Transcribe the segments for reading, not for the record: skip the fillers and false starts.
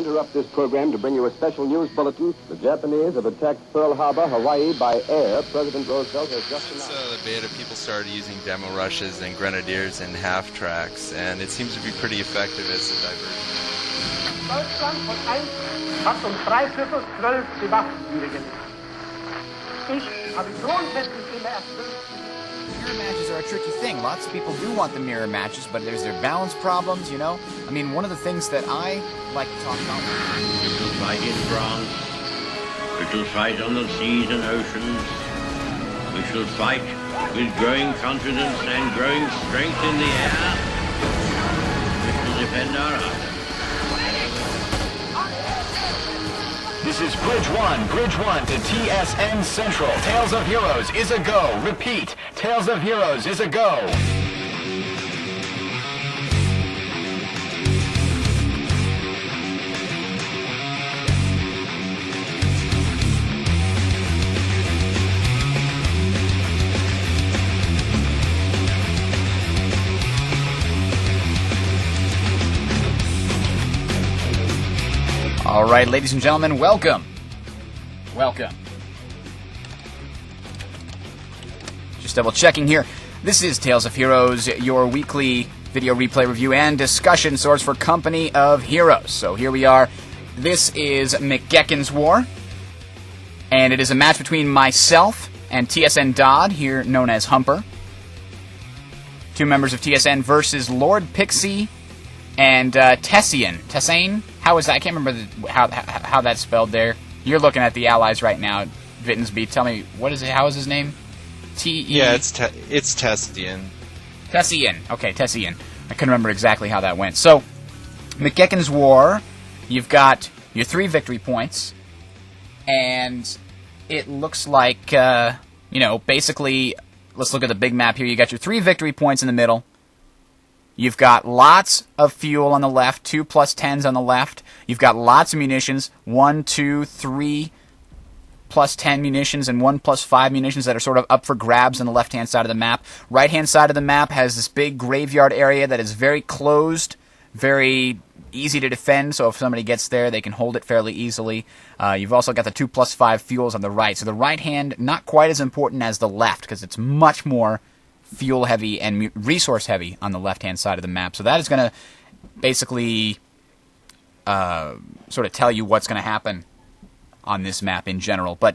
interrupt this program to bring you a special news bulletin. The Japanese have attacked Pearl Harbor, Hawaii, by air. President Roosevelt has just announced. Since the beta, people started using demo rushes and grenadiers and half tracks, and it seems to be pretty effective as a diversion. Deutschland von 1 hat 3/4 12 Waffenziele gelegt. Ich habe grundsätzlich immer erfüllt. Mirror matches are a tricky thing. Lots of people do want the mirror matches, but there's their balance problems, you know? I mean, one of the things that I like to talk about... We shall fight in France. We shall fight on the seas and oceans. We shall fight with growing confidence and growing strength in the air. We shall defend our island. This is Bridge 1 to TSN Central. Tales of Heroes is a go. Repeat, Tales of Heroes is a go. All right, ladies and gentlemen, welcome. Welcome. Just double checking here. This is Tales of Heroes, your weekly video replay review and discussion source for Company of Heroes. So here we are. This is Mcgechean's War, and it is a match between myself and TSN Dodd, here known as Humper. Two members of TSN versus Lord Pixie and Tessian. Tessian? How is that? I can't remember how that's spelled there. You're looking at the allies right now, Vittensby. Tell me, what is it? How is his name? Yeah, it's Tessian. Tessian. Okay, Tessian. I couldn't remember exactly how that went. So, Mcgechean's War, you've got your 3 victory points, and it looks like, you know, basically, let's look at the big map here. You got your 3 victory points in the middle. You've got lots of fuel on the left, 2 plus 10s on the left. You've got lots of munitions, 1, 2, 3 plus 10 munitions and 1 plus 5 munitions that are sort of up for grabs on the left-hand side of the map. Right-hand side of the map has this big graveyard area that is very closed, very easy to defend, so if somebody gets there, they can hold it fairly easily. You've also got the 2 plus 5 fuels on the right. So the right hand, not quite as important as the left, because it's much more fuel heavy and resource heavy on the left hand side of the map. So that is going to basically sort of tell you what's going to happen on this map in general. But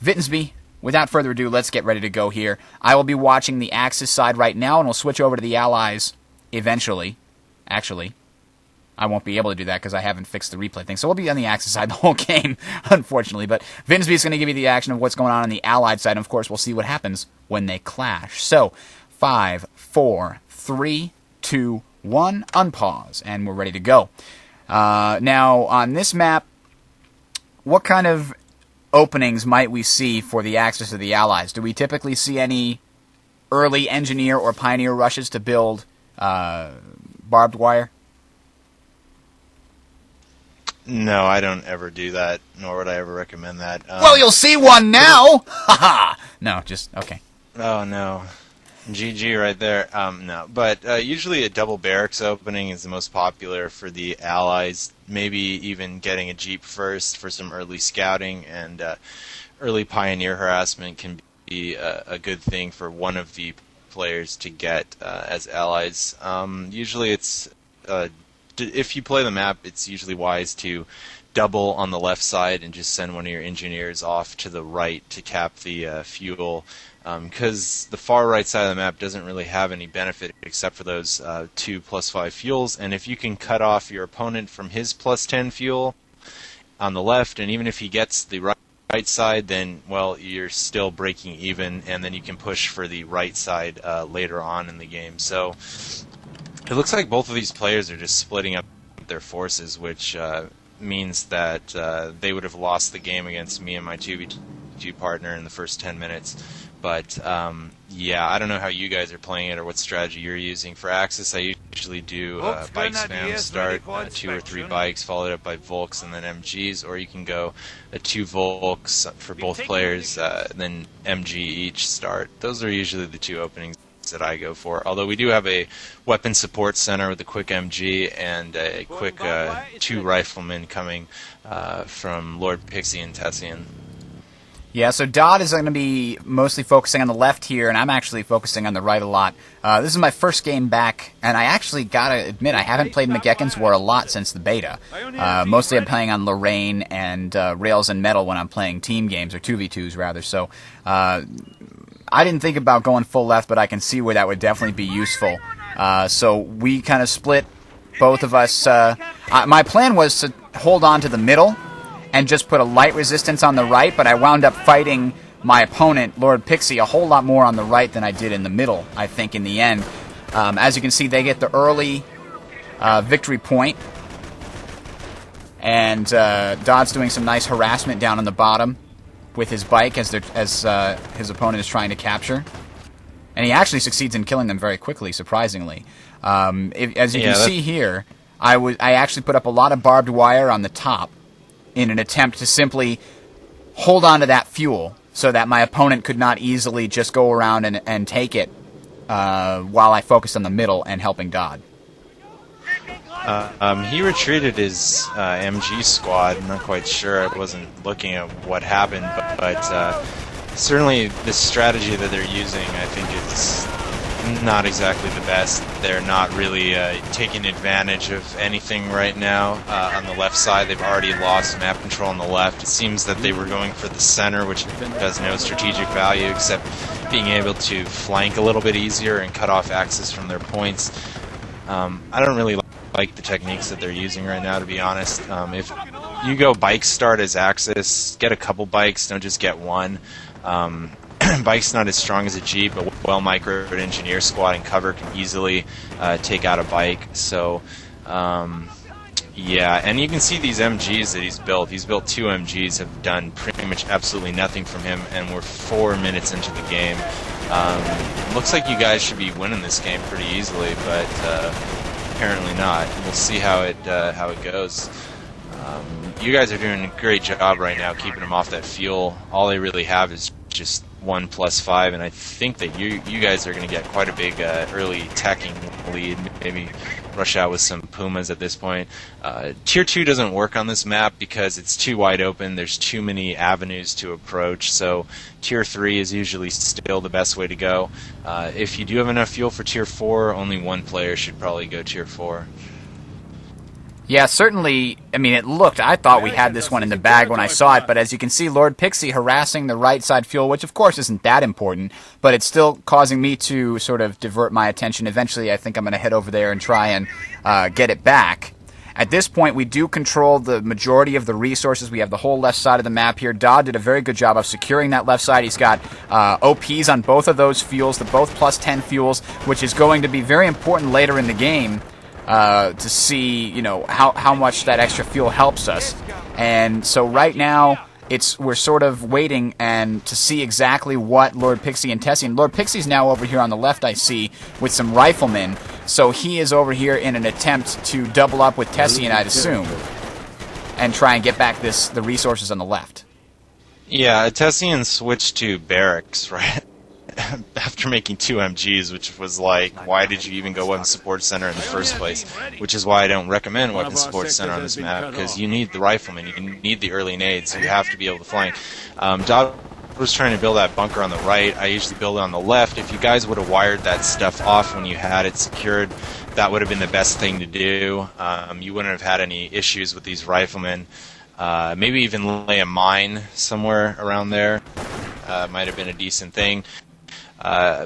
Vittensby, without further ado, let's get ready to go here. I will be watching the Axis side right now, and we'll switch over to the Allies eventually. Actually, I won't be able to do that because I haven't fixed the replay thing. So we'll be on the Axis side the whole game, unfortunately. But Vittensby is going to give you the action of what's going on the Allied side. And, of course, we'll see what happens when they clash. So, 5, 4, 3, 2, 1, unpause. And we're ready to go. Now, on this map, what kind of openings might we see for the Axis of the Allies? Do we typically see any early engineer or pioneer rushes to build barbed wire? No, I don't ever do that, nor would I ever recommend that. Well, you'll see one now! Haha! No, just, okay. Oh, no. GG right there. No. But usually a double barracks opening is the most popular for the Allies. Maybe even getting a Jeep first for some early scouting, and early pioneer harassment can be a good thing for one of the players to get as Allies. Usually it's... if you play the map, it's usually wise to double on the left side and just send one of your engineers off to the right to cap the fuel, because the far right side of the map doesn't really have any benefit except for those 2 plus 5 fuels, and if you can cut off your opponent from his plus 10 fuel on the left, and even if he gets the right side, then, well, you're still breaking even, and then you can push for the right side later on in the game. So it looks like both of these players are just splitting up their forces, which means that they would have lost the game against me and my 2v2 partner in the first 10 minutes. But, yeah, I don't know how you guys are playing it or what strategy you're using. For Axis, I usually do bike spam, start 2 or 3 bikes, followed up by Volks and then MGs, or you can go 2 Volks for both players, then MG each start. Those are usually the 2 openings that I go for. Although we do have a weapon support center with a quick MG and a quick 2 riflemen coming from Lord Pixie and Tessian. Yeah, so Dodd is going to be mostly focusing on the left here, and I'm actually focusing on the right a lot. This is my first game back, and I actually got to admit I haven't played Mcgechean's War a lot since the beta. Mostly I'm playing on Lorraine and Rails and Metal when I'm playing team games, or 2v2s rather, so I didn't think about going full left, but I can see where that would definitely be useful. So we kind of split, both of us. My plan was to hold on to the middle and just put a light resistance on the right, but I wound up fighting my opponent, Lord Pixie, a whole lot more on the right than I did in the middle, I think, in the end. As you can see, they get the early victory point, and Dodd's doing some nice harassment down on the bottom with his bike as his opponent is trying to capture. And he actually succeeds in killing them very quickly, surprisingly. As you can see here, I actually put up a lot of barbed wire on the top in an attempt to simply hold on to that fuel so that my opponent could not easily just go around and take it while I focused on the middle and helping Dodd. He retreated his MG squad. I'm not quite sure. I wasn't looking at what happened, but certainly the strategy that they're using, I think, is not exactly the best. They're not really taking advantage of anything right now. On the left side, they've already lost map control on the left. It seems that they were going for the center, which has no strategic value except being able to flank a little bit easier and cut off access from their points. I don't really like the techniques that they're using right now, to be honest. If you go bike start as Axis, get a couple bikes, don't just get one. Bike's not as strong as a Jeep, but well microed engineer squad and cover can easily take out a bike. So, yeah, and you can see these MGs that he's built. He's built 2 MGs, have done pretty much absolutely nothing from him, and we're 4 minutes into the game. Looks like you guys should be winning this game pretty easily, but apparently not. We'll see how it goes. You guys are doing a great job right now keeping them off that fuel. All they really have is just 1+5, and I think that you guys are going to get quite a big early attacking lead. Maybe rush out with some Pumas at this point. Tier 2 doesn't work on this map because it's too wide open. There's too many avenues to approach, so Tier 3 is usually still the best way to go. If you do have enough fuel for Tier 4, only one player should probably go Tier 4. Yeah, certainly, I mean, I thought we had this one in the bag when I saw it, but as you can see, Lord Pixie harassing the right side fuel, which of course isn't that important, but it's still causing me to sort of divert my attention. Eventually, I think I'm going to head over there and try and get it back. At this point, we do control the majority of the resources. We have the whole left side of the map here. Dodd did a very good job of securing that left side. He's got OPs on both of those fuels, both +10 fuels, which is going to be very important later in the game. To see, you know, how much that extra fuel helps us. And so right now, we're sort of waiting and to see exactly what Lord Pixie and Tessian. Lord Pixie's now over here on the left, I see, with some riflemen. So he is over here in an attempt to double up with Tessian, I'd assume, and try and get back the resources on the left. Yeah, Tessian switched to barracks, right? After making 2 MGs, which was like, why did you even go Weapon Support Center in the first place? Which is why I don't recommend Weapon Support Center on this map, because you need the riflemen, you need the early nades, you have to be able to flank. Dodd was trying to build that bunker on the right. I usually build it on the left. If you guys would have wired that stuff off when you had it secured, that would have been the best thing to do. You wouldn't have had any issues with these riflemen. Maybe even lay a mine somewhere around there. Might have been a decent thing.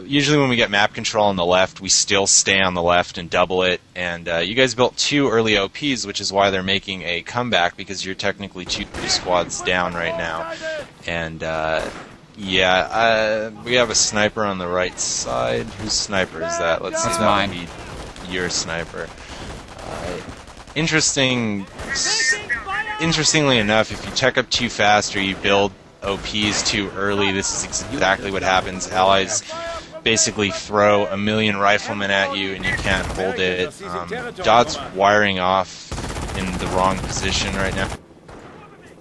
Usually when we get map control on the left, we still stay on the left and double it. And you guys built 2 early OPs, which is why they're making a comeback, because you're technically 2 squads down right now. And yeah, we have a sniper on the right side. Whose sniper is that? Let's see. That's that mine. would be your sniper. Interestingly enough, if you check up too fast or you build OPs too early, this is exactly what happens. Allies basically throw a million riflemen at you and you can't hold it. Dodd's wiring off in the wrong position right now.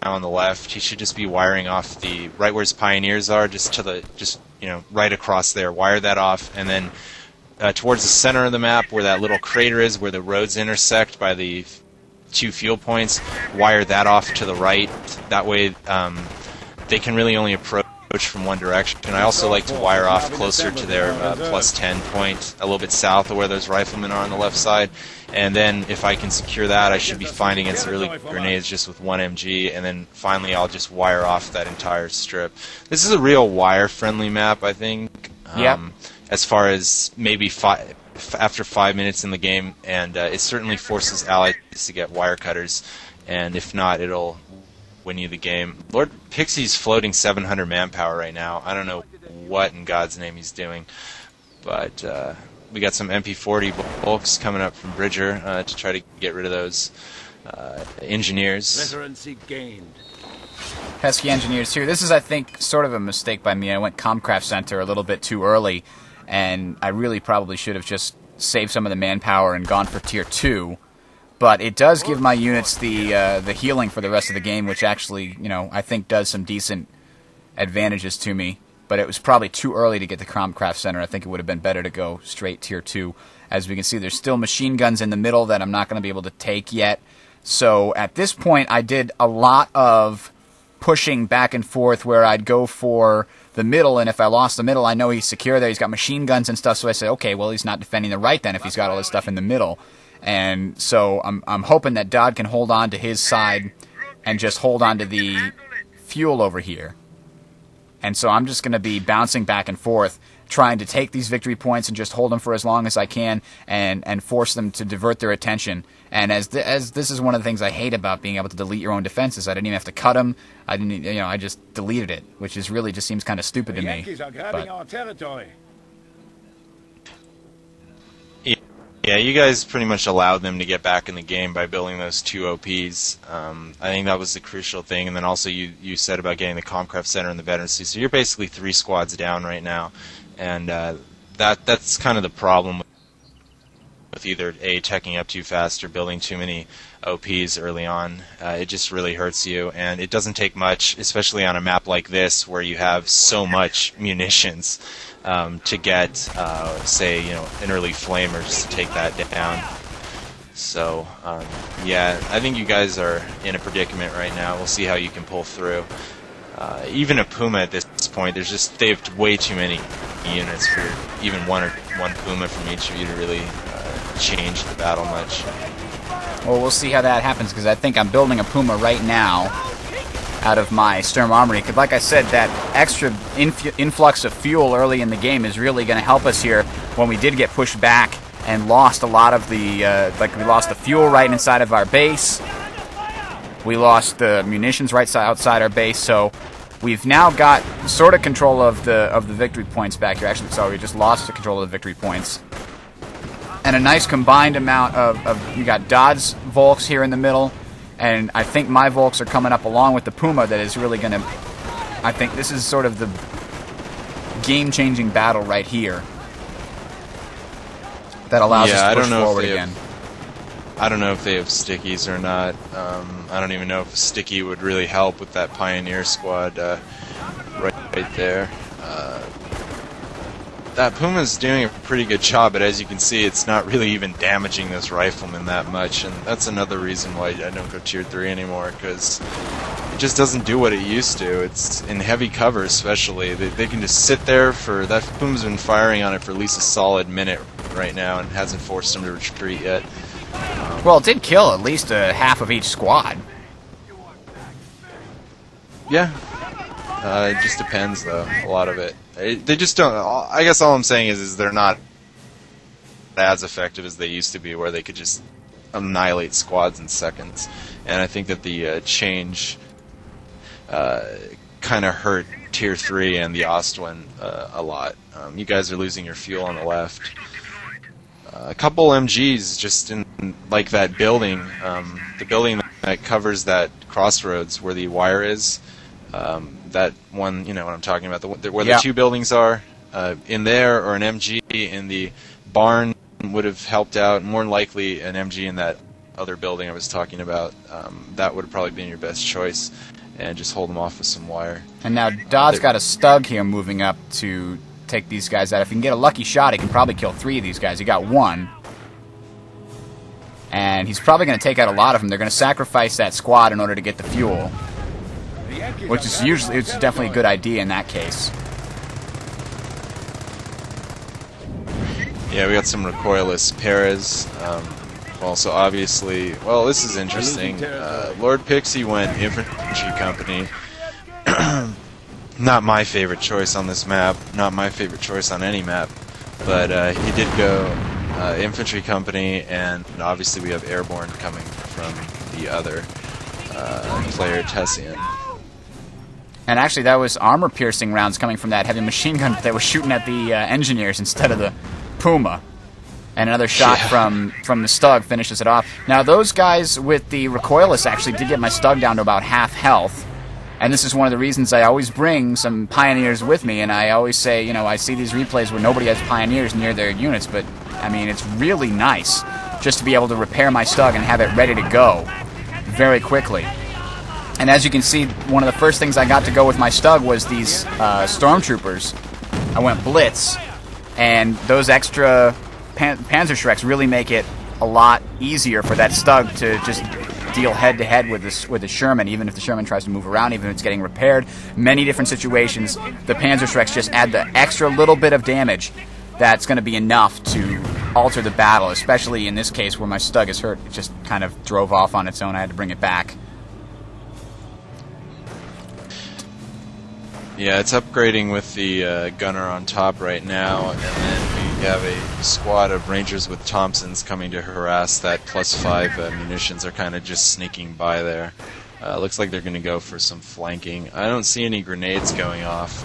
On the left, he should just be wiring off the right where his pioneers are, just right across there, wire that off, and then towards the center of the map where that little crater is, where the roads intersect by the 2 fuel points, wire that off to the right. That way they can really only approach from one direction. And I also like to wire off closer to their plus 10 point, a little bit south of where those riflemen are on the left side. And then if I can secure that, I should be fine against early grenades just with 1 MG, and then finally I'll just wire off that entire strip. This is a real wire-friendly map, I think, as far as maybe after 5 minutes in the game, and it certainly forces allies to get wire cutters, and if not, it'll win you the game. Lord Pixie's floating 700 manpower right now. I don't know what in God's name he's doing, but we got some MP40 bulks coming up from Bridger to try to get rid of those engineers. Veterancy gained. Pesky engineers here. This is, I think, sort of a mistake by me. I went Comcraft Center a little bit too early, and I really probably should have just saved some of the manpower and gone for Tier 2. But it does give my units the healing for the rest of the game, which actually, I think does some decent advantages to me. But it was probably too early to get the Comcraft Center. I think it would have been better to go straight Tier 2. As we can see, there's still machine guns in the middle that I'm not going to be able to take yet. So at this point, I did a lot of pushing back and forth where I'd go for the middle, and if I lost the middle, I know he's secure there. He's got machine guns and stuff, so I said, okay, well, he's not defending the right then if he's got all this stuff in the middle. And so I'm hoping that Dodd can hold on to his side and just hold on to the fuel over here. And so I'm just going to be bouncing back and forth, trying to take these victory points and just hold them for as long as I can and force them to divert their attention. And as this is one of the things I hate about being able to delete your own defenses. I didn't even have to cut them. I just deleted it, which is really just seems kind of stupid to me. Yankees are grabbing our territory. Yeah, you guys pretty much allowed them to get back in the game by building those 2 OPs. I think that was the crucial thing. And then also you said about getting the Comcraft Center and the Veterancy. So you're basically 3 squads down right now. And that's kind of the problem with either teching up too fast or building too many OPs early on. It just really hurts you. And it doesn't take much, especially on a map like this where you have so much munitions. To get, say, an early flamer just to take that down. So, yeah, I think you guys are in a predicament right now. We'll see how you can pull through. Even a Puma at this point, they have way too many units for even one Puma from each of you to really change the battle much. Well, we'll see how that happens, because I think I'm building a Puma right now out of my Sturm Armory, because like I said, that extra influx of fuel early in the game is really going to help us here when we did get pushed back and lost a lot of the, we lost the fuel right inside of our base. We lost the munitions right outside our base, so we've now got sort of control of the victory points back here. Actually, sorry, we just lost the control of the victory points. And a nice combined amount of you got Dodd's Volks here in the middle, and I think my Volks are coming up along with the Puma that is really going to... I think this is sort of the game-changing battle right here that allows us to push forward again. I don't know if they have stickies or not. I don't even know if a sticky would really help with that Pioneer squad right there. That Puma's doing a pretty good job, but as you can see, it's not really even damaging those riflemen that much, and that's another reason why I don't go Tier 3 anymore, because it just doesn't do what it used to. It's in heavy cover especially. They can just sit there for... That Puma's been firing on it for at least a solid minute right now and hasn't forced them to retreat yet. Well, it did kill at least half of each squad. Yeah. It just depends, though, a lot of it. They just don't... I guess all I'm saying is they're not as effective as they used to be, where they could just annihilate squads in seconds. And I think that the change kind of hurt Tier 3 and the Ostwind a lot. You guys are losing your fuel on the left. A couple MGs just in, like, that building, the building that covers that crossroads where the wire is. That one, you know what I'm talking about, where the 2 buildings are, in there, or an MG in the barn would have helped out. More than likely, an MG in that other building I was talking about, that would have probably been your best choice. and just hold them off with some wire. And now Dodd's got a Stug here moving up to take these guys out. If he can get a lucky shot, he can probably kill 3 of these guys. He got 1. And he's probably going to take out a lot of them. They're going to sacrifice that squad in order to get the fuel, which is it's definitely a good idea in that case. Yeah, we got some recoilless Perez. Also, obviously, well, this is interesting. Lord Pixie went infantry company. Not my favorite choice on this map. Not my favorite choice on any map. But he did go infantry company, and obviously we have airborne coming from the other player, Tessian. And actually, that was armor-piercing rounds coming from that heavy machine gun that was shooting at the engineers instead of the Puma. And another shot from the Stug finishes it off. Now, those guys with the recoilless actually did get my Stug down to about half health. And this is one of the reasons I always bring some Pioneers with me. And I always say, you know, I see these replays where nobody has Pioneers near their units. But, I mean, it's really nice just to be able to repair my Stug and have it ready to go very quickly. And as you can see, one of the first things I got to go with my Stug was these Stormtroopers. I went Blitz. And those extra Panzerschrecks really make it a lot easier for that Stug to just deal head-to-head with the Sherman, even if the Sherman tries to move around, even if it's getting repaired. Many different situations, the Panzerschrecks just add the extra little bit of damage that's going to be enough to alter the battle, especially in this case where my Stug is hurt. It just kind of drove off on its own. I had to bring it back. Yeah, it's upgrading with the gunner on top right now, and then we have a squad of Rangers with Thompsons coming to harass that +5 munitions. They're kind of just sneaking by there. Looks like they're going to go for some flanking. I don't see any grenades going off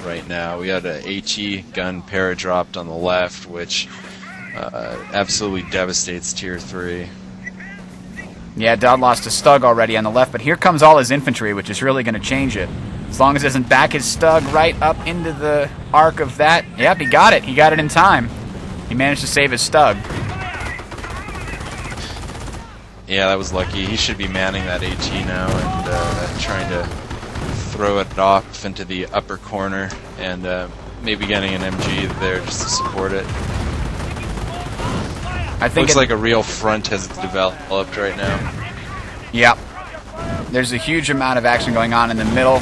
right now. We had an AT gun paradropped on the left, which absolutely devastates Tier 3. Yeah, Dodd lost a Stug already on the left, but here comes all his infantry, which is really going to change it. As long as he doesn't back his Stug right up into the arc of that. Yep, he got it. He got it in time. He managed to save his Stug. Yeah, that was lucky. He should be manning that AT now and trying to throw it off into the upper corner and maybe getting an MG there just to support it. I think looks like a real front has developed right now. Yep. There's a huge amount of action going on in the middle.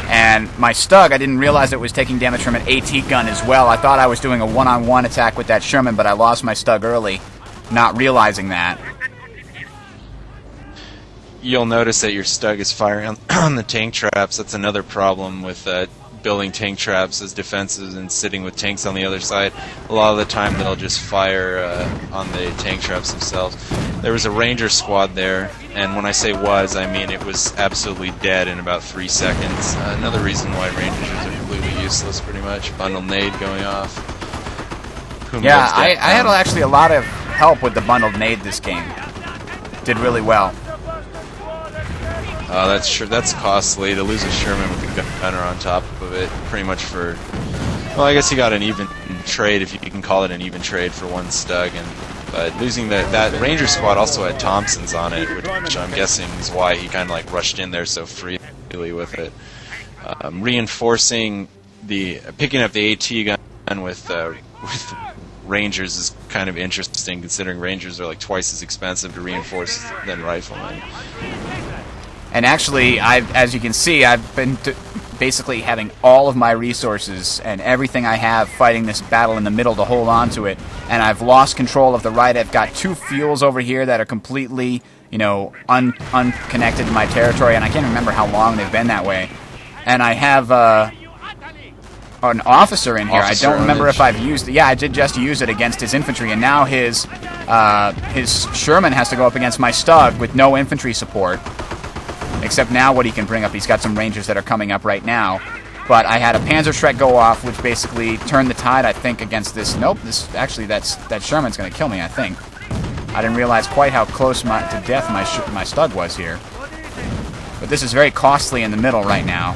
And my Stug, I didn't realize it was taking damage from an AT gun as well. I thought I was doing a one-on-one attack with that Sherman, but I lost my Stug early, not realizing that. You'll notice that your Stug is firing on the tank traps. That's another problem with building tank traps as defenses and sitting with tanks on the other side. A lot of the time they'll just fire on the tank traps themselves. There was a Ranger squad there, and when I say was, I mean it was absolutely dead in about 3 seconds. Another reason why Rangers are completely useless, pretty much. Bundle nade going off. Yeah, I had actually a lot of help with the bundled nade this game. Did really well. That's costly to lose a Sherman with a gunner on top of it, pretty much for. Well, I guess he got an even trade, if you can call it an even trade, for one Stug, but losing that Ranger squad also had Thompsons on it, which I'm guessing is why he kind of like rushed in there so freely with it. Reinforcing picking up the AT gun with Rangers is kind of interesting, considering Rangers are like twice as expensive to reinforce than riflemen. And actually, as you can see, I've been basically having all of my resources and everything I have fighting this battle in the middle to hold on to it. And I've lost control of the right. I've got 2 fuels over here that are completely, you know, unconnected to my territory, and I can't remember how long they've been that way. And I have an officer in here. I don't remember if I've used it. Yeah, I did just use it against his infantry, and now his Sherman has to go up against my Stug with no infantry support. Except now what he can bring up, he's got some Rangers that are coming up right now. But I had a Panzerschreck go off, which basically turned the tide, I think, against this. Nope, that Sherman's going to kill me, I think. I didn't realize quite how close to death my Stug was here. But this is very costly in the middle right now.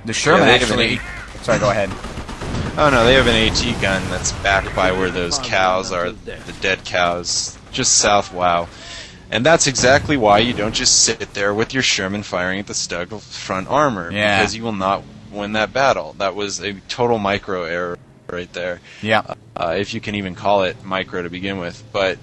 The Sherman actually... Sorry, go ahead. Oh no, they have an AT gun that's backed by where those cows are, the dead cows, just south, wow. And that's exactly why you don't just sit there with your Sherman firing at the Stug front armor, Yeah. because you will not win that battle. That was a total micro error right there. Yeah. If you can even call it micro to begin with. But,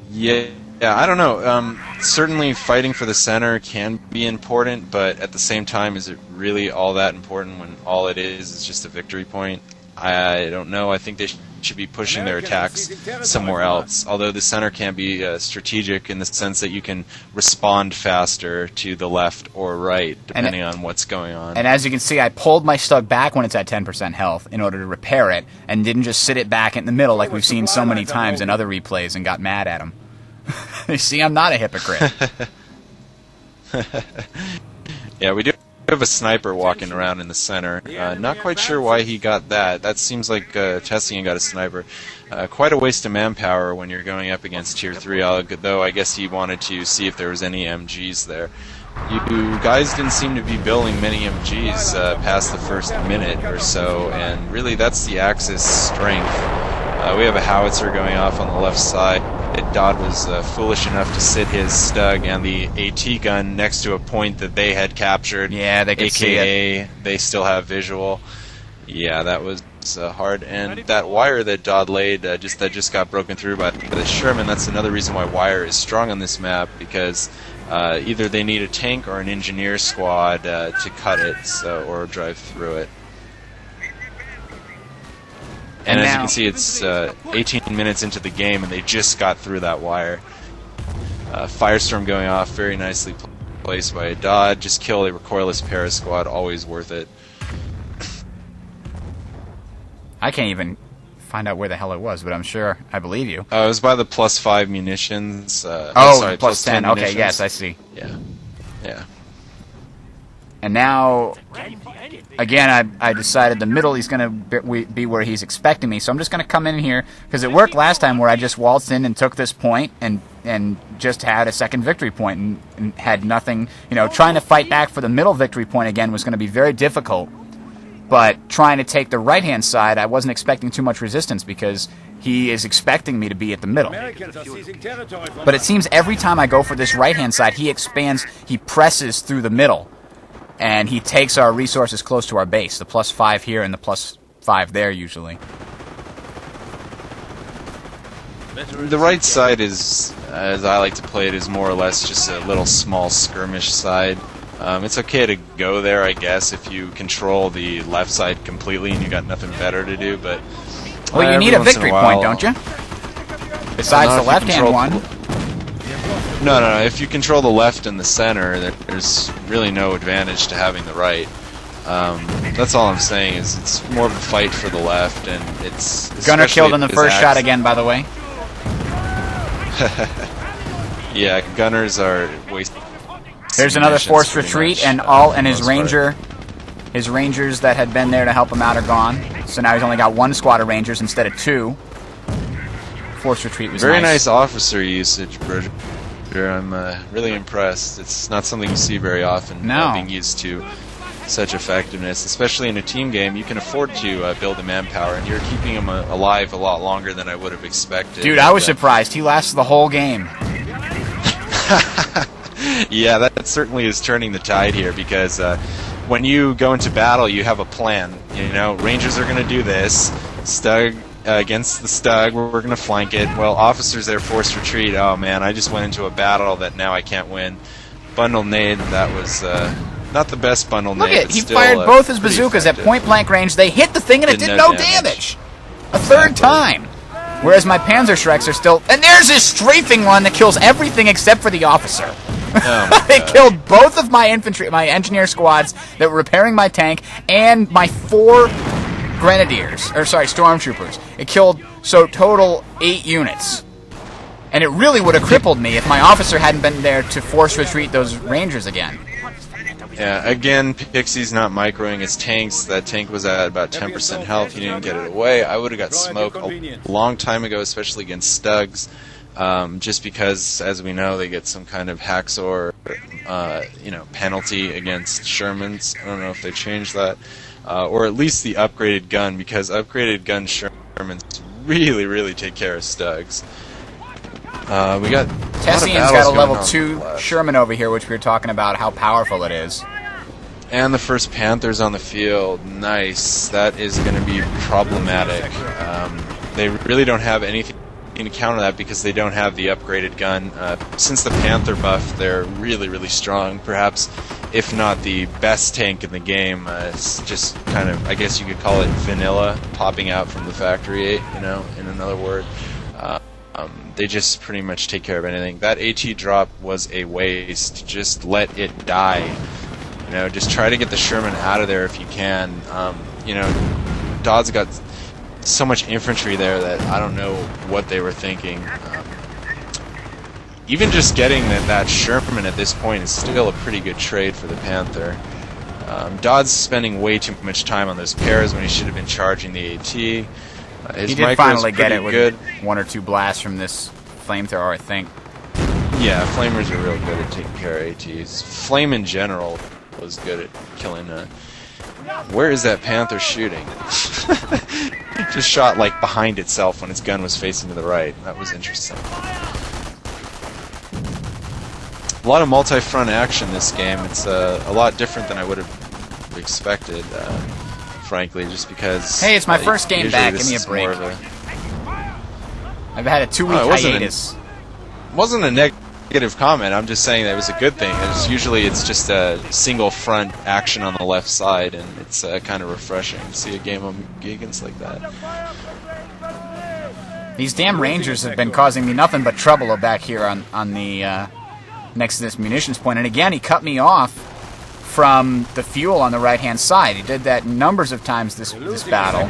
yeah, I don't know. Certainly fighting for the center can be important, but at the same time, is it really all that important when all it is just a victory point? I don't know. I think they should be pushing their attacks somewhere else. Although the center can be strategic in the sense that you can respond faster to the left or right, depending on what's going on. And as you can see, I pulled my Stug back when it's at 10% health in order to repair it, and didn't just sit it back in the middle like we've seen so many times in other replays and got mad at him. You see, I'm not a hypocrite. Yeah, we do have a sniper walking around in the center. Not quite sure why he got that. That seems like Tessian got a sniper. Quite a waste of manpower when you're going up against Tier 3, though I guess he wanted to see if there was any MGs there. You guys didn't seem to be building many MGs past the first minute or so, and really that's the Axis strength. We have a howitzer going off on the left side. Dodd was foolish enough to sit his Stug and the AT gun next to a point that they had captured. Yeah, they could see it. They still have visual. Yeah, that was hard. And that wire that Dodd laid just got broken through by the Sherman. That's another reason why wire is strong on this map, because either they need a tank or an engineer squad to cut it, or drive through it. And as you can see, it's 18 minutes into the game, and they just got through that wire. Firestorm going off, very nicely placed by a Dodd. Just kill a recoilless para squad, always worth it. I can't even find out where the hell it was, but I'm sure I believe you. It was by the +5 munitions. Sorry, plus +10. Okay, munitions. yes, I see. Yeah. And now, again, I decided the middle he's going to be where he's expecting me, so I'm just going to come in here, because it worked last time where I just waltzed in and took this point and just had a second victory point and had nothing. You know, trying to fight back for the middle victory point again was going to be very difficult, but trying to take the right-hand side, I wasn't expecting too much resistance because he is expecting me to be at the middle. But it seems every time I go for this right-hand side, he expands, he presses through the middle. And he takes our resources close to our base, the +5 here and the +5 there usually. The right side is, as I like to play it, is more or less just a little small skirmish side. It's okay to go there, I guess, if you control the left side completely and you got nothing better to do, but... Well, you need a victory point, don't you? Besides the left-hand one. No. If you control the left and the center, there's really no advantage to having the right. That's all I'm saying. Is it's more of a fight for the left, and it's Gunner killed in the first shot again, by the way. Yeah, gunners are wasting. There's another forced retreat, and his rangers that had been there to help him out are gone. So now he's only got one squad of rangers instead of two. Forced retreat was very nice officer usage, Bridger. I'm really impressed. It's not something you see very often. Being used to such effectiveness, especially in a team game. You can afford to build the manpower, and you're keeping him alive a lot longer than I would have expected. Dude, I was surprised. He lasted the whole game. Yeah, that certainly is turning the tide here, because when you go into battle, you have a plan. You know, Rangers are going to do this. Stug against the Stug, we're going to flank it. Well, officers there forced retreat. Oh man, I just went into a battle that now I can't win. Bundle nade, that was not the best bundle nade. Look at, he fired both his bazookas at point blank range. They hit the thing and it did no damage. A third time. Whereas my Panzerschrecks are still... And there's this strafing one that kills everything except for the officer. Oh it killed both of my infantry, my engineer squads that were repairing my tank, and my 4 grenadiers, or sorry, stormtroopers. It killed, so total 8 units. And it really would have crippled me if my officer hadn't been there to force retreat those rangers again. Yeah, again, Pixie's not microing his tanks. That tank was at about 10% health. He didn't get it away. I would have got smoked a long time ago, especially against Stugs. Just because, as we know, they get some kind of Haxor, penalty against Shermans. I don't know if they changed that. Or at least the upgraded gun, because upgraded gun Shermans really, really take care of Stugs. We got Tessian's got a level 2 Sherman over here, which we were talking about how powerful it is. And the first Panthers on the field. Nice. That is going to be problematic. They really don't have anything to counter that because they don't have the upgraded gun. Since the Panther buff, they're really, really strong. Perhaps, if not the best tank in the game. It's just kind of, I guess you could call it vanilla, popping out from the factory, you know, in another word. They just pretty much take care of anything. That AT drop was a waste. Just let it die. You know, just try to get the Sherman out of there if you can. You know, Dodd's got so much infantry there that I don't know what they were thinking. Even just getting that Sherman at this point is still a pretty good trade for the Panther. Dodd's spending way too much time on those pairs when he should have been charging the AT. His he did finally get it with good. 1 or 2 blasts from this flamethrower, I think. Yeah, flamers are real good at taking care of ATs. Flame in general was good at killing. Where is that Panther shooting? Just shot like behind itself when its gun was facing to the right. That was interesting. A lot of multi-front action this game. It's a lot different than I would have expected. Frankly, just because... Hey, it's my first game back. Give me a break. I've had a 2-week hiatus. It wasn't a negative comment. I'm just saying that it was a good thing. Usually it's just a single front action on the left side, and it's kind of refreshing to see a game of Mcgecheans like that. These damn Rangers have been causing me nothing but trouble back here on the next to this munitions point. And again, he cut me off from the fuel on the right-hand side. He did that numbers of times this battle.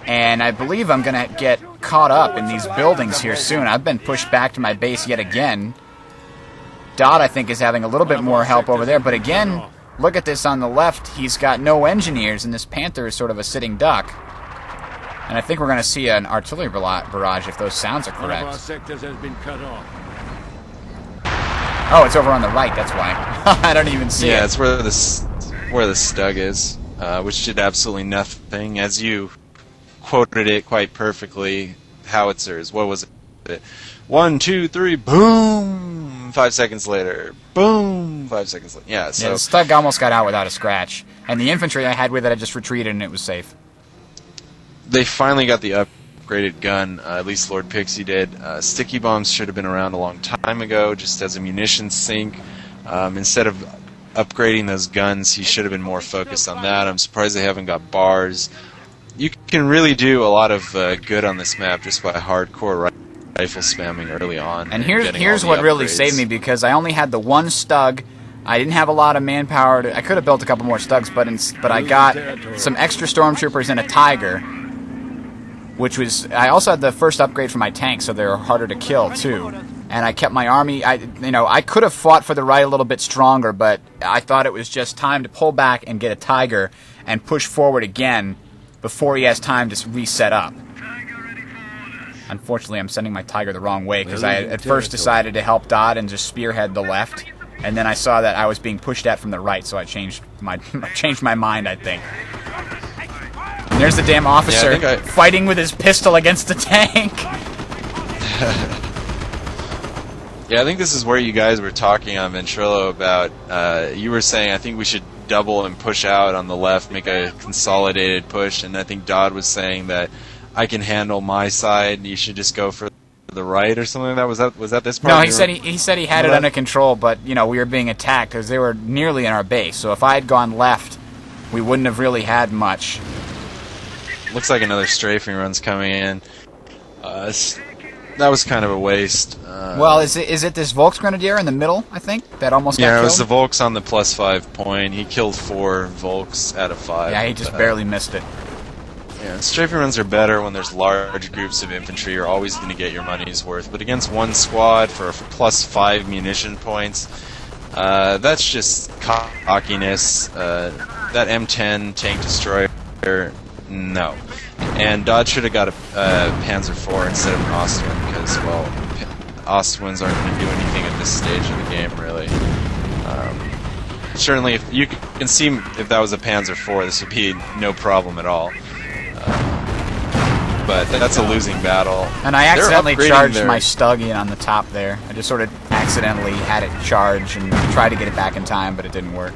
And I believe I'm going to get caught up in these buildings here soon. I've been pushed back to my base yet again. Dodd, I think, is having a little bit more help over there. But again, look at this on the left. He's got no engineers, and this Panther is sort of a sitting duck. And I think we're going to see an artillery barrage if those sounds are correct. One of our sectors has been cut off. Oh, it's over on the right, that's why. I don't even see it. Yeah, it's where the Stug is, which did absolutely nothing. As you quoted it quite perfectly, howitzers, what was it? 1, 2, 3, boom! 5 seconds later, boom! 5 seconds later. Yeah, so... Yeah, the Stug almost got out without a scratch. And the infantry I had with it, I just retreated and it was safe. They finally got the upgraded gun, at least Lord Pixie did. Sticky bombs should have been around a long time ago, just as a munitions sink. Instead of upgrading those guns, he should have been more focused on that. I'm surprised they haven't got bars. You can really do a lot of good on this map just by hardcore rifle spamming early on. And here's what really saved me, because I only had the 1 Stug. I didn't have a lot of manpower. I could have built a couple more Stugs, but I got some extra stormtroopers and a Tiger. Which was, I also had the first upgrade for my tank, so they're harder to kill too. And I kept my army. I could have fought for the right a little bit stronger, but I thought it was just time to pull back and get a Tiger and push forward again before he has time to reset up. Unfortunately, I'm sending my Tiger the wrong way because I at first decided to help Dodd and just spearhead the left, and then I saw that I was being pushed at from the right, so I changed my mind, I think. And there's the damn officer fighting with his pistol against the tank. Yeah, I think this is where you guys were talking on Ventrilo about, you were saying, I think we should double and push out on the left, make a consolidated push, and I think Dodd was saying that I can handle my side, you should just go for the right or something like that. Was that this part? No, he said he had it under control, but, you know, we were being attacked because they were nearly in our base, so if I had gone left, we wouldn't have really had much. Looks like another strafing run's coming in. That was kind of a waste. Well, is it this Volksgrenadier in the middle, I think, that almost got killed? Yeah, it was the Volks on the +5 point. He killed 4 Volks out of 5. Yeah, he just barely missed it. Yeah, strafing runs are better when there's large groups of infantry. You're always going to get your money's worth. But against one squad for +5 munition points, that's just cockiness. That M10 tank destroyer, no. And Dodd should have got a Panzer IV instead of an Ostwind, because, well, Ostwinds aren't going to do anything at this stage of the game, really. Certainly, if you can see if that was a Panzer IV, this would be no problem at all. but that's a losing battle. And I They're accidentally upgrading charged their- my Stuggian on the top there. I just sort of accidentally had it charge and tried to get it back in time, but it didn't work.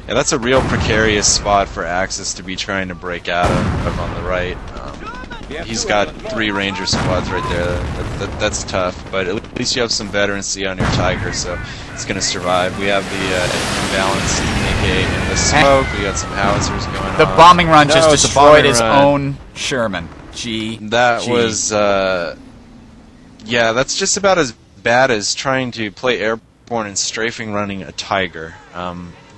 Yeah, that's a real precarious spot for Axis to be trying to break out of on the right. He's got 3 Ranger squads right there. That's tough, but at least you have some veterancy on your Tiger, so it's going to survive. We have the imbalance in the smoke. We got some howitzers going on. The bombing run just it's a destroyed bombing his run. own Sherman. That was, yeah, that's just about as bad as trying to play airborne and strafing running a Tiger.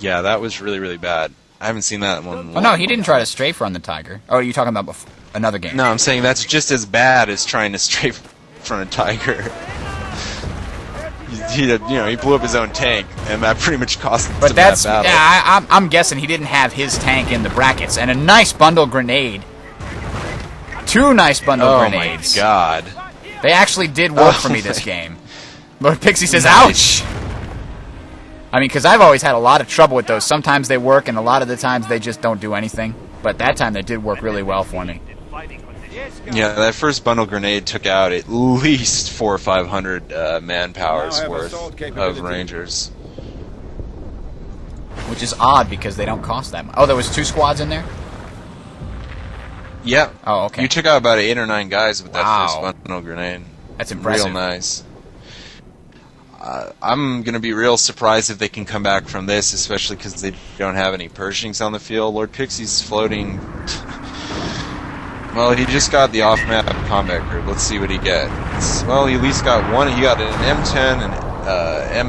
Yeah, that was really, really bad. I haven't seen that one. Oh no, he didn't try to strafe run the Tiger. Oh, are you talking about another game? No, I'm saying that's just as bad as trying to strafe front a Tiger. He blew up his own tank, and that pretty much cost him But that's that battle. yeah. I'm guessing he didn't have his tank in the brackets, and a nice bundle grenade. 2 nice bundle grenades. Oh my god! They actually did work for me this game. Lord Pixie says, "Ouch." I mean, because I've always had a lot of trouble with those. Sometimes they work, and a lot of the times they just don't do anything. But that time they did work really well for me. Yeah, that first bundle grenade took out at least 400 or 500 manpower's worth of Rangers. Which is odd because they don't cost that much. Oh, there was 2 squads in there? Yeah. Oh, okay. You took out about 8 or 9 guys with that Wow. first bundle grenade. That's impressive. Real nice. I'm going to be real surprised if they can come back from this, especially because they don't have any Pershings on the field. Lord Pixie's floating. Well, he just got the off-map combat group. Let's see what he gets. Well, he at least got one. He got an M10, an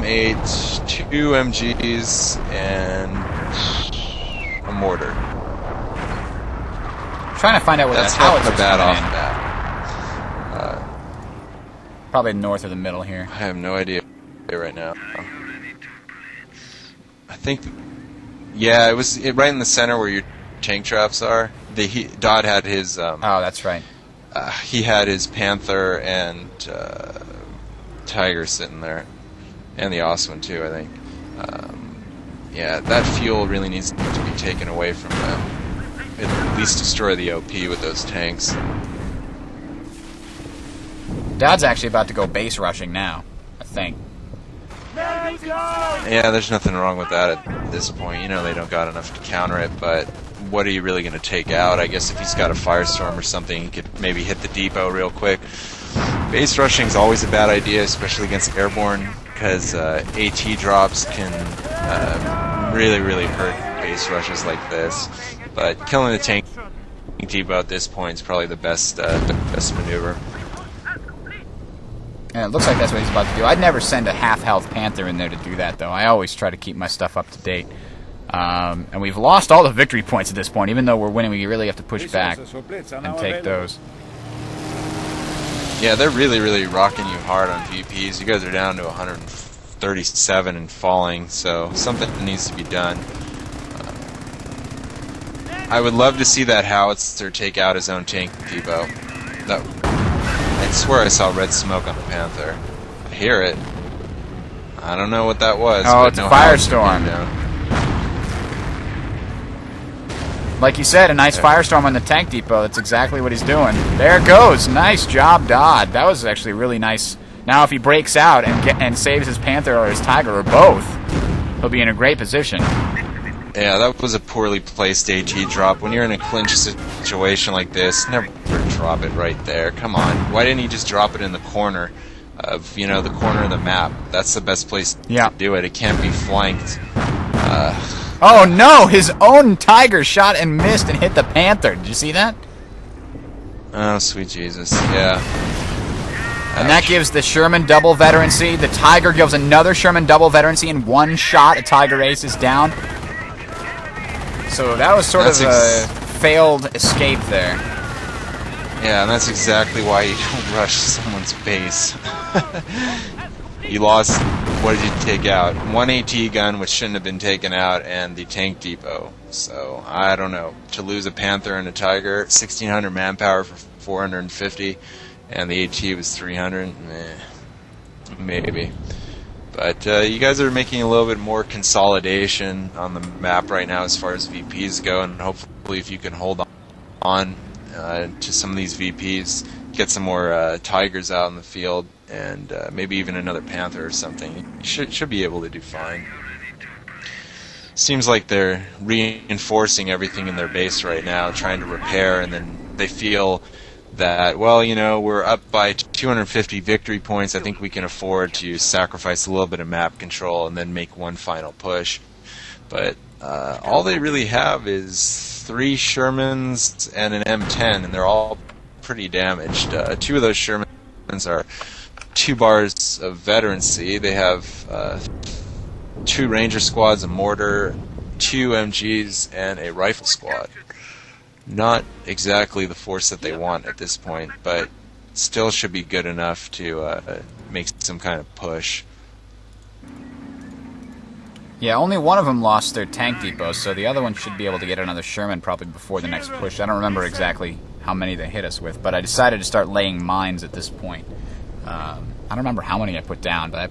M8, 2 MGs, and a mortar. I'm trying to find out where That's that not howitzer a bad coming in. off-map. Probably north of the middle here. I have no idea right now. I think, yeah, it was right in the center where your tank traps are. Dodd had his. Oh, that's right. He had his Panther and Tiger sitting there, and the Oswin too, I think. Yeah, that fuel really needs to be taken away from them. At least destroy the OP with those tanks. Dodd's actually about to go base rushing now, I think. Yeah, there's nothing wrong with that at this point. You know they don't got enough to counter it, but what are you really going to take out? I guess if he's got a Firestorm or something, he could maybe hit the depot real quick. Base rushing is always a bad idea, especially against airborne, because AT drops can really, really hurt base rushes like this. But killing the tank depot at this point is probably the best maneuver. And it looks like that's what he's about to do. I'd never send a half-health Panther in there to do that, though. I always try to keep my stuff up to date. And we've lost all the victory points at this point. Even though we're winning, we really have to push back and take those. Yeah, they're really, really rocking you hard on VPs. You guys are down to 137 and falling, so something needs to be done. I would love to see that howitzer take out his own tank depot. I swear I saw red smoke on the Panther. I hear it. I don't know what that was. Oh, but it's a no howitzer firestorm. came down. Like you said, a nice Firestorm on the tank depot. That's exactly what he's doing. There it goes. Nice job, Dodd. That was actually really nice. Now if he breaks out and saves his Panther or his Tiger or both, he'll be in a great position. Yeah, that was a poorly placed AT drop. When you're in a clinch situation like this, never drop it right there. Come on. Why didn't he just drop it in the corner of, the corner of the map? That's the best place to do it. It can't be flanked. Oh no! His own Tiger shot and missed and hit the Panther. Did you see that? Oh, sweet Jesus. Yeah. And that gives the Sherman double veterancy. The Tiger gives another Sherman double veterancy in one shot. A Tiger Ace is down. So that was sort of a failed escape there. Yeah, and that's exactly why you don't rush someone's base. You lost, what did you take out? One AT gun, which shouldn't have been taken out, and the tank depot. So, I don't know. To lose a Panther and a Tiger, 1,600 manpower for 450, and the AT was 300, maybe. But you guys are making a little bit more consolidation on the map right now as far as VPs go, and hopefully if you can hold on to some of these VPs, get some more Tigers out in the field, and maybe even another Panther or something. You should be able to do fine. Seems like they're reinforcing everything in their base right now, trying to repair, and then they feel that, well, you know, we're up by 250 victory points. I think we can afford to sacrifice a little bit of map control and then make one final push. But all they really have is 3 Shermans and an M10, and they're all pretty damaged. 2 of those Shermans are 2 bars of veterancy. They have 2 Ranger squads, a mortar, 2 MGs, and a rifle squad. Not exactly the force that they want at this point, but still should be good enough to make some kind of push. Yeah, only one of them lost their tank depot, so the other one should be able to get another Sherman probably before the next push. I don't remember exactly how many they hit us with, but I decided to start laying mines at this point. I don't remember how many I put down, but I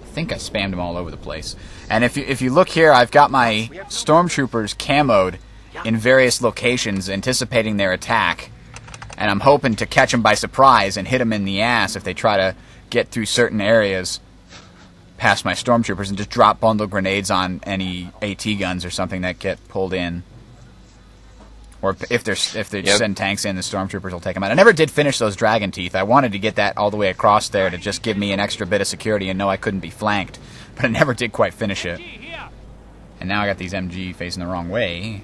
think I spammed them all over the place. And if you look here, I've got my stormtroopers camoed in various locations, anticipating their attack, and I'm hoping to catch them by surprise and hit them in the ass if they try to get through certain areas past my stormtroopers, and just drop bundle grenades on any AT guns or something that get pulled in. Or if they send tanks in, the stormtroopers will take them out. I never did finish those dragon teeth. I wanted to get that all the way across there to just give me an extra bit of security and know I couldn't be flanked, but I never did quite finish it. And now I got these MG facing the wrong way.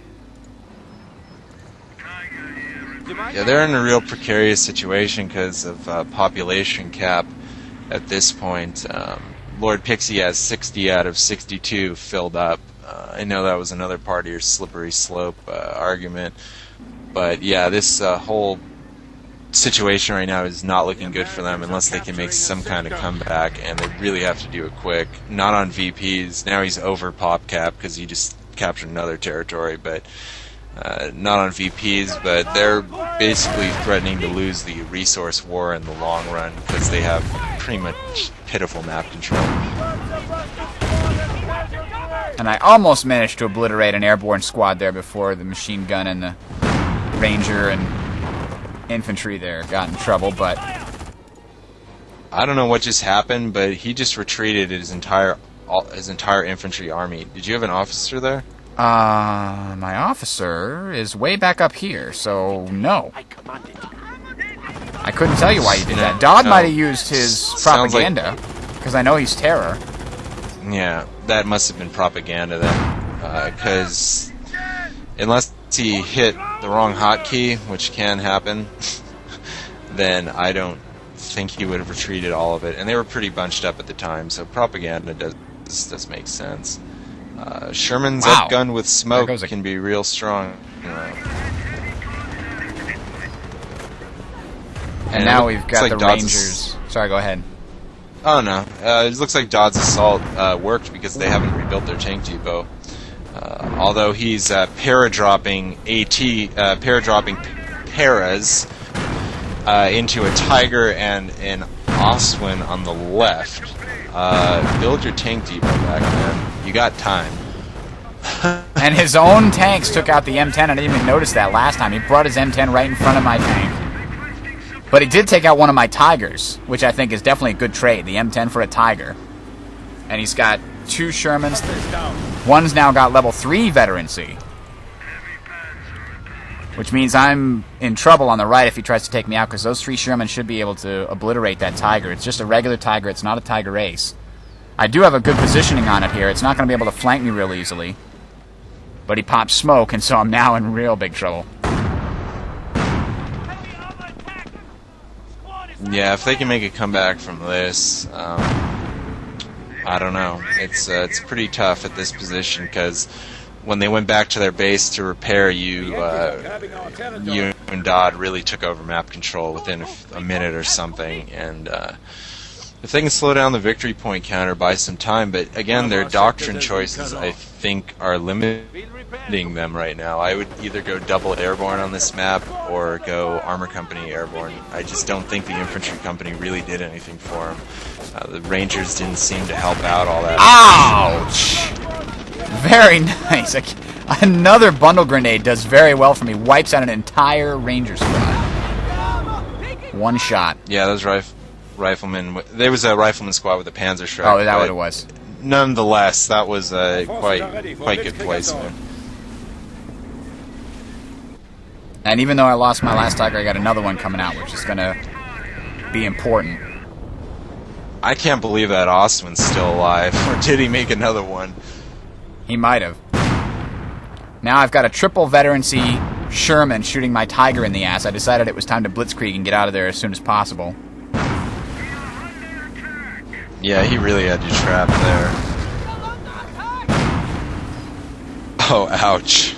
Yeah, they're in a real precarious situation because of population cap at this point. Lord Pixie has 60 out of 62 filled up. I know that was another part of your slippery slope argument, but yeah, this whole situation right now is not looking good for them unless they can make some kind of comeback, and they really have to do it quick. Not on VPs. Now he's over pop cap because he just captured another territory, but not on VPs, but they're basically threatening to lose the resource war in the long run because they have pretty much pitiful map control. And I almost managed to obliterate an airborne squad there before the machine gun and the ranger and infantry there got in trouble, but I don't know what just happened, but he just retreated his entire infantry army. Did you have an officer there? My officer is way back up here, so no. I couldn't tell you why he did that. Dodd might have used his propaganda, because I know he's terror. Yeah, that must have been propaganda then, because unless he hit the wrong hotkey, which can happen, then I don't think he would have retreated all of it. And they were pretty bunched up at the time, so propaganda does make sense. Sherman's outgunned with smoke can be real strong. And now we've got the Rangers. Sorry, go ahead. Oh no, it looks like Dodd's assault worked because they haven't rebuilt their tank depot. Although he's paradropping paras into a Tiger and an Oswin on the left. Build your tank depot back, man. You got time. And his own tanks took out the M10. I didn't even notice that last time. He brought his M10 right in front of my tank. But he did take out one of my Tigers, which I think is definitely a good trade. The M10 for a Tiger. And he's got 2 Shermans. One's now got level 3 veterancy. Which means I'm in trouble on the right if he tries to take me out, because those 3 Shermans should be able to obliterate that Tiger. It's just a regular Tiger. It's not a Tiger Ace. I do have a good positioning on it here. It's not going to be able to flank me real easily. But he popped smoke, and so I'm now in real big trouble. Yeah, if they can make a comeback from this, I don't know. It's pretty tough at this position because when they went back to their base to repair, you and Dodd really took over map control within a minute or something, and if they can slow down the victory point counter by some time, but again, their doctrine choices, I think, are limiting them right now. I would either go double airborne on this map or go armor company airborne. I just don't think the infantry company really did anything for them. The Rangers didn't seem to help out all that. Ouch! Very nice. Another bundle grenade does very well for me. Wipes out an entire ranger squad. One shot. Yeah, those riflemen. There was a rifleman squad with a Panzer Shrek. Oh, is that what it was? Nonetheless, that was quite good placement. And even though I lost my last Tiger, I got another one coming out, which is going to be important. I can't believe that Ostman's still alive. Or did he make another one? He might have. Now I've got a triple veterancy Sherman shooting my Tiger in the ass. I decided it was time to blitzkrieg and get out of there as soon as possible. Yeah, he really had you trapped there. Oh, ouch.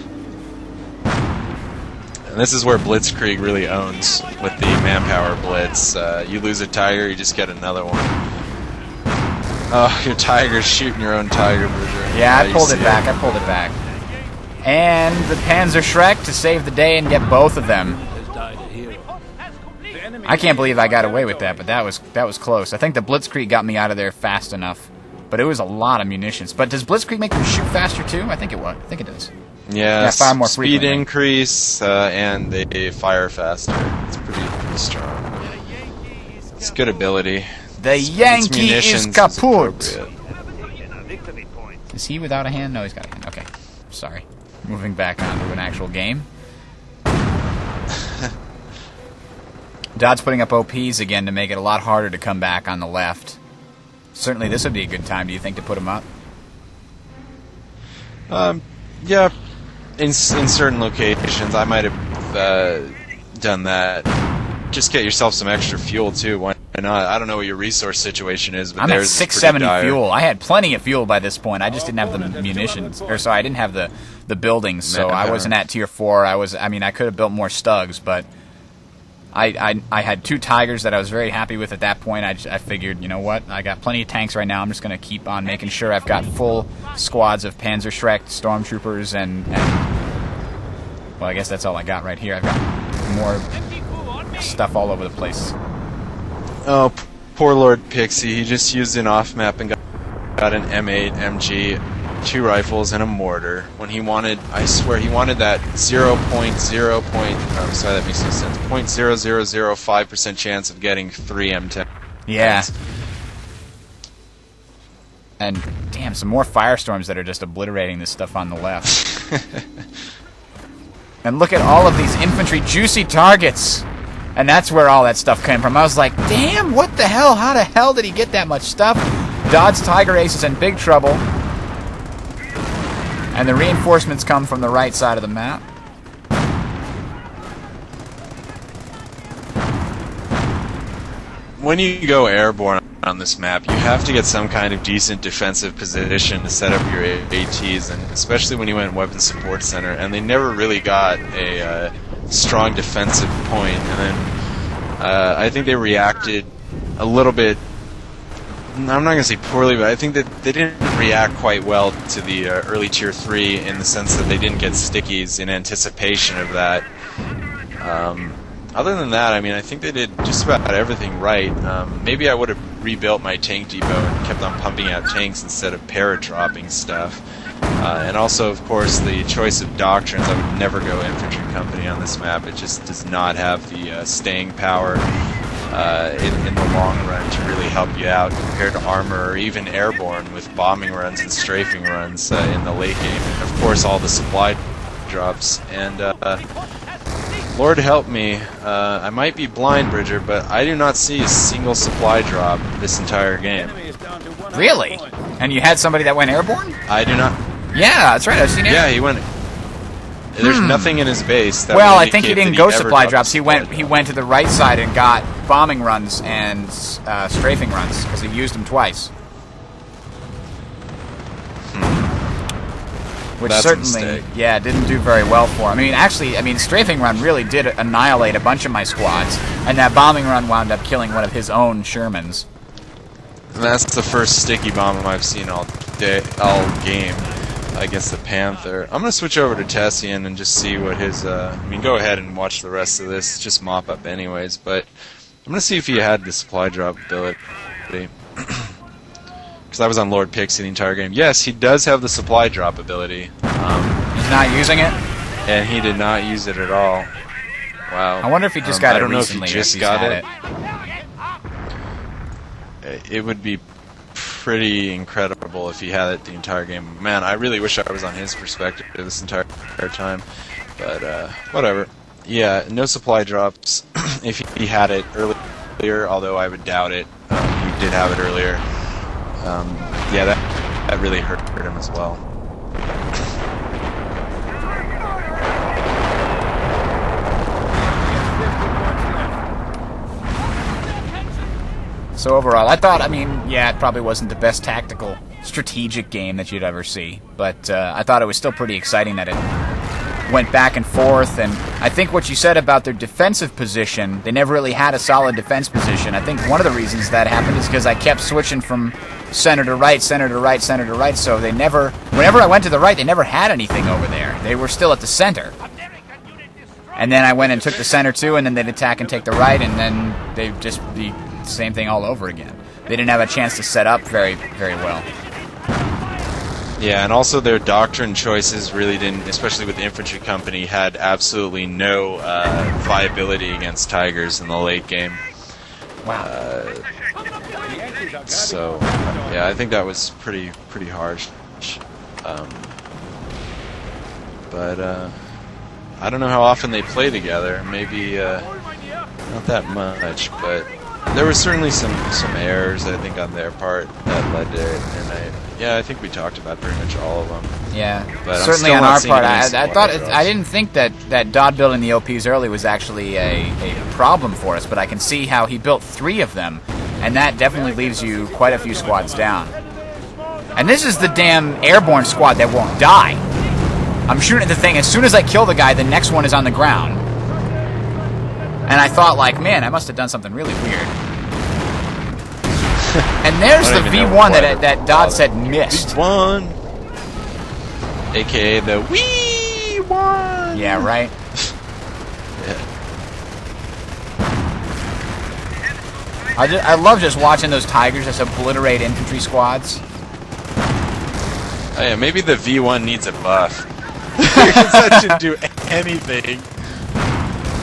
And this is where blitzkrieg really owns with the manpower blitz. You lose a Tiger, you just get another one. Oh, your Tiger's shooting your own Tiger, Bridger. Yeah, I pulled it back. I pulled it back. And the Panzer Shrek to save the day and get both of them. I can't believe I got away with that, but that was close. I think the blitzkrieg got me out of there fast enough. But it was a lot of munitions. But does blitzkrieg make them shoot faster too? I think it would. I think it does. Yeah, fire more speed frequently. increase, and they fire faster. It's pretty strong. It's good ability. The Yankee is kaput. appropriate. Is he without a hand? No, he's got a hand. Okay. Sorry. Moving back on to an actual game. Dodd's putting up OPs again to make it a lot harder to come back on the left. Certainly this would be a good time, do you think, to put him up? Yeah, in certain locations, I might have done that. Just get yourself some extra fuel, too. Why not? I don't know what your resource situation is, but I'm at there's 670 fuel. I had plenty of fuel by this point. I just didn't have the munitions. Or, sorry, I didn't have the buildings, so I wasn't at tier 4. I mean, I could have built more Stugs, but I had 2 Tigers that I was very happy with at that point. I figured, you know what, I got plenty of tanks right now. I'm just going to keep on making sure I've got full squads of Panzer Shrek, Stormtroopers, and well, I guess that's all I got right here. I've got more stuff all over the place. Oh, poor Lord Pixie. He just used an off-map and got an M8, MG, 2 rifles, and a mortar. When he wanted, I swear, he wanted that 0.0. I'm sorry, that makes no sense. 0.0005% chance of getting 3 M10. Yeah. And, damn, some more firestorms that are just obliterating this stuff on the left. And look at all of these infantry juicy targets. And that's where all that stuff came from. I was like, damn, what the hell? How the hell did he get that much stuff? Dodd's Tiger Ace is in big trouble. And the reinforcements come from the right side of the map. When you go airborne on this map, you have to get some kind of decent defensive position to set up your ATs, and especially when you went weapons support center, and they never really got a strong defensive point. And then I think they reacted a little bit, I'm not going to say poorly, but I think that they didn't react quite well to the early tier 3 in the sense that they didn't get stickies in anticipation of that. Other than that, I mean, I think they did just about everything right. Maybe I would have rebuilt my tank depot and kept on pumping out tanks instead of para-dropping stuff. And also, of course, the choice of doctrines. I would never go infantry company on this map. It just does not have the staying power in the long run to really help you out compared to armor or even airborne with bombing runs and strafing runs in the late game. And of course, all the supply drops. And Lord help me, I might be blind, Bridger, but I do not see a single supply drop this entire game. Really? And you had somebody that went airborne? I do not. Yeah, that's right. I've seen it. Yeah, he went. There's nothing in his base that well, would I think he indicate didn't that go ever supply dropped drops. a He supply went drop. to the right side and got bombing runs and strafing runs because he used them twice. Which That's a certainly, mistake. yeah, didn't do very well for him. I mean, strafing run really did annihilate a bunch of my squads, and that bombing run wound up killing one of his own Shermans. And that's the first sticky bomb I've seen all game against the Panther. I'm gonna switch over to Tessian and just see what his. I mean, go ahead and watch the rest of this. It's just mop up anyways, but I'm gonna see if he had the supply drop ability. Because I was on Lord Pixie the entire game. Yes, he does have the supply drop ability. He's not using it? And he did not use it at all. Wow. I wonder if he just got it recently. I don't know if he just got it. It would be pretty incredible if he had it the entire game. Man, I really wish I was on his perspective this entire time. But, whatever. Yeah, no supply drops if he had it earlier, although I would doubt it. He did have it earlier. Yeah, that really hurt him as well. So overall, I thought, yeah, it probably wasn't the best tactical, strategic game that you'd ever see, but I thought it was still pretty exciting that it went back and forth, and I think what you said about their defensive position, they never really had a solid defense position. I think one of the reasons that happened is because I kept switching from center to right, center to right, center to right, so they never, whenever I went to the right, they never had anything over there. They were still at the center. And then I went and took the center too, and then they'd attack and take the right, and then they'd just be the same thing all over again. They didn't have a chance to set up very, very well. Yeah, and also their doctrine choices really didn't, especially with the infantry company, had absolutely no viability against Tigers in the late game. Wow. So, yeah, I think that was pretty harsh. But I don't know how often they play together. Maybe not that much, but there were certainly some errors, I think, on their part that led to it, and I think we talked about pretty much all of them. Yeah, but certainly on our part, I didn't think that Dodd building the OPs early was actually a problem for us, but I can see how he built 3 of them, and that definitely leaves you quite a few squads down. And this is the damn airborne squad that won't die. I'm shooting at the thing, as soon as I kill the guy, the next one is on the ground. And I thought, like, man, I must have done something really weird. And there's the V1 that Dodd said missed. V1! AKA the Wee One! Yeah, right? Yeah. I love just watching those Tigers just obliterate infantry squads. Oh yeah, maybe the V1 needs a buff. Because that should do anything.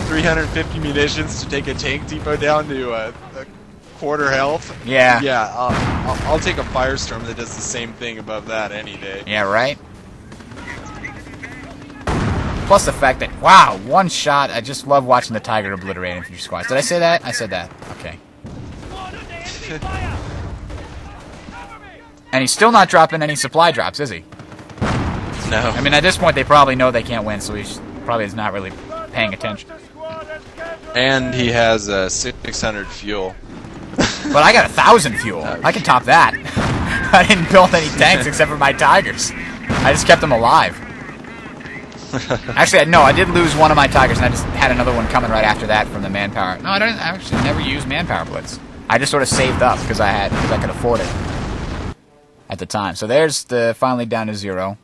350 munitions to take a tank depot down to a quarter health. Yeah. Yeah, I'll take a Firestorm that does the same thing above that any day. Yeah, right? Plus the fact that, wow, one shot, I just love watching the Tiger obliterate infantry squads. Did I say that? I said that. Okay. And he's still not dropping any supply drops, is he? No. I mean, at this point, they probably know they can't win, so he probably is not really paying attention. And he has 600 fuel. But I got 1,000 fuel. I can top that. I didn't build any tanks except for my Tigers. I just kept them alive. Actually, no, I did lose one of my Tigers, and I just had another one coming right after that from the manpower. No, I actually never used manpower blitz. I just sort of saved up because I could afford it at the time. So there's the finally down to 0.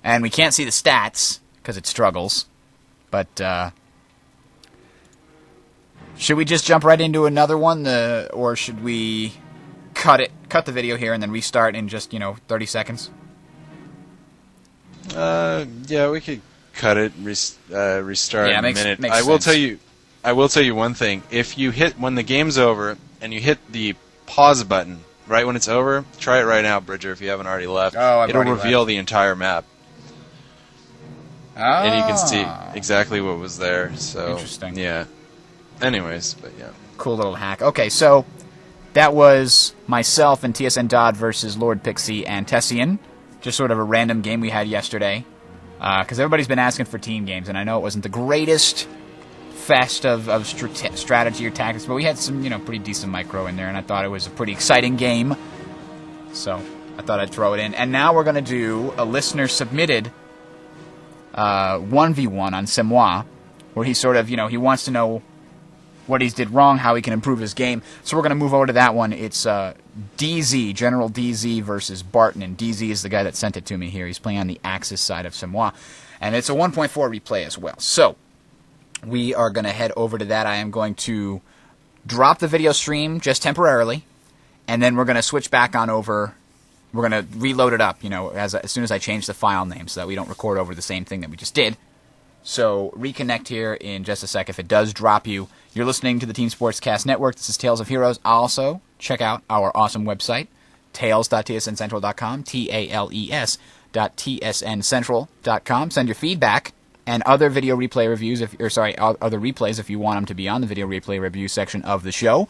And we can't see the stats because it struggles. But should we just jump right into another one, or should we cut the video here and then restart in just 30 seconds? Yeah, we could cut it, restart in a minute. Makes I will sense. I will tell you one thing. If you hit when the game's over and you hit the pause button right when it's over, try it right now, Bridger. If you haven't already left, it'll reveal the entire map. Oh. And you can see exactly what was there. So interesting. Yeah. Anyways, but yeah. Cool little hack. Okay, so that was myself and TSN Dodd versus Lord Pixie and Tessian. Just sort of a random game we had yesterday. Because everybody's been asking for team games, and I know it wasn't the greatest fest of strategy or tactics, but we had some, pretty decent micro in there, and I thought it was a pretty exciting game. So I thought I'd throw it in. And now we're going to do a listener-submitted 1v1 on Semois, where he sort of, he wants to know what he did wrong, how he can improve his game. So we're going to move over to that one. It's DZ, General DZ versus Barton, and DZ is the guy that sent it to me here. He's playing on the Axis side of Semois, and it's a 1.4 replay as well. So we are going to head over to that. I am going to drop the video stream just temporarily, and then we're going to switch back on over we're gonna reload it up, as soon as I change the file name, so that we don't record over the same thing that we just did. So reconnect here in just a sec. If it does drop you, you're listening to the Team Sportscast Network. This is Tales of Heroes. Also, check out our awesome website, tales.tsncentral.com, tales.tsncentral.com. Send your feedback and other video replay reviews, other replays if you want them to be on the video replay review section of the show,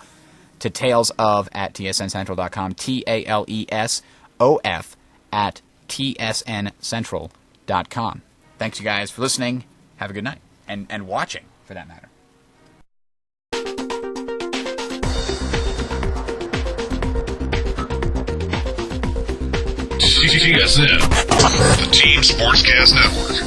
to talesof@tsncentral.com, talesof@tsncentral.com. Thanks, you guys, for listening. Have a good night. And watching, for that matter. TSN, the Team Sportscast Network.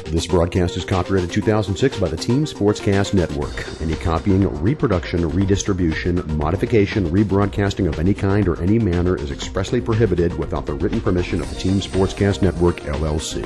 This broadcast is copyrighted 2006 by the Team Sportscast Network. Any copying, reproduction, redistribution, modification, rebroadcasting of any kind or any manner is expressly prohibited without the written permission of the Team Sportscast Network, LLC.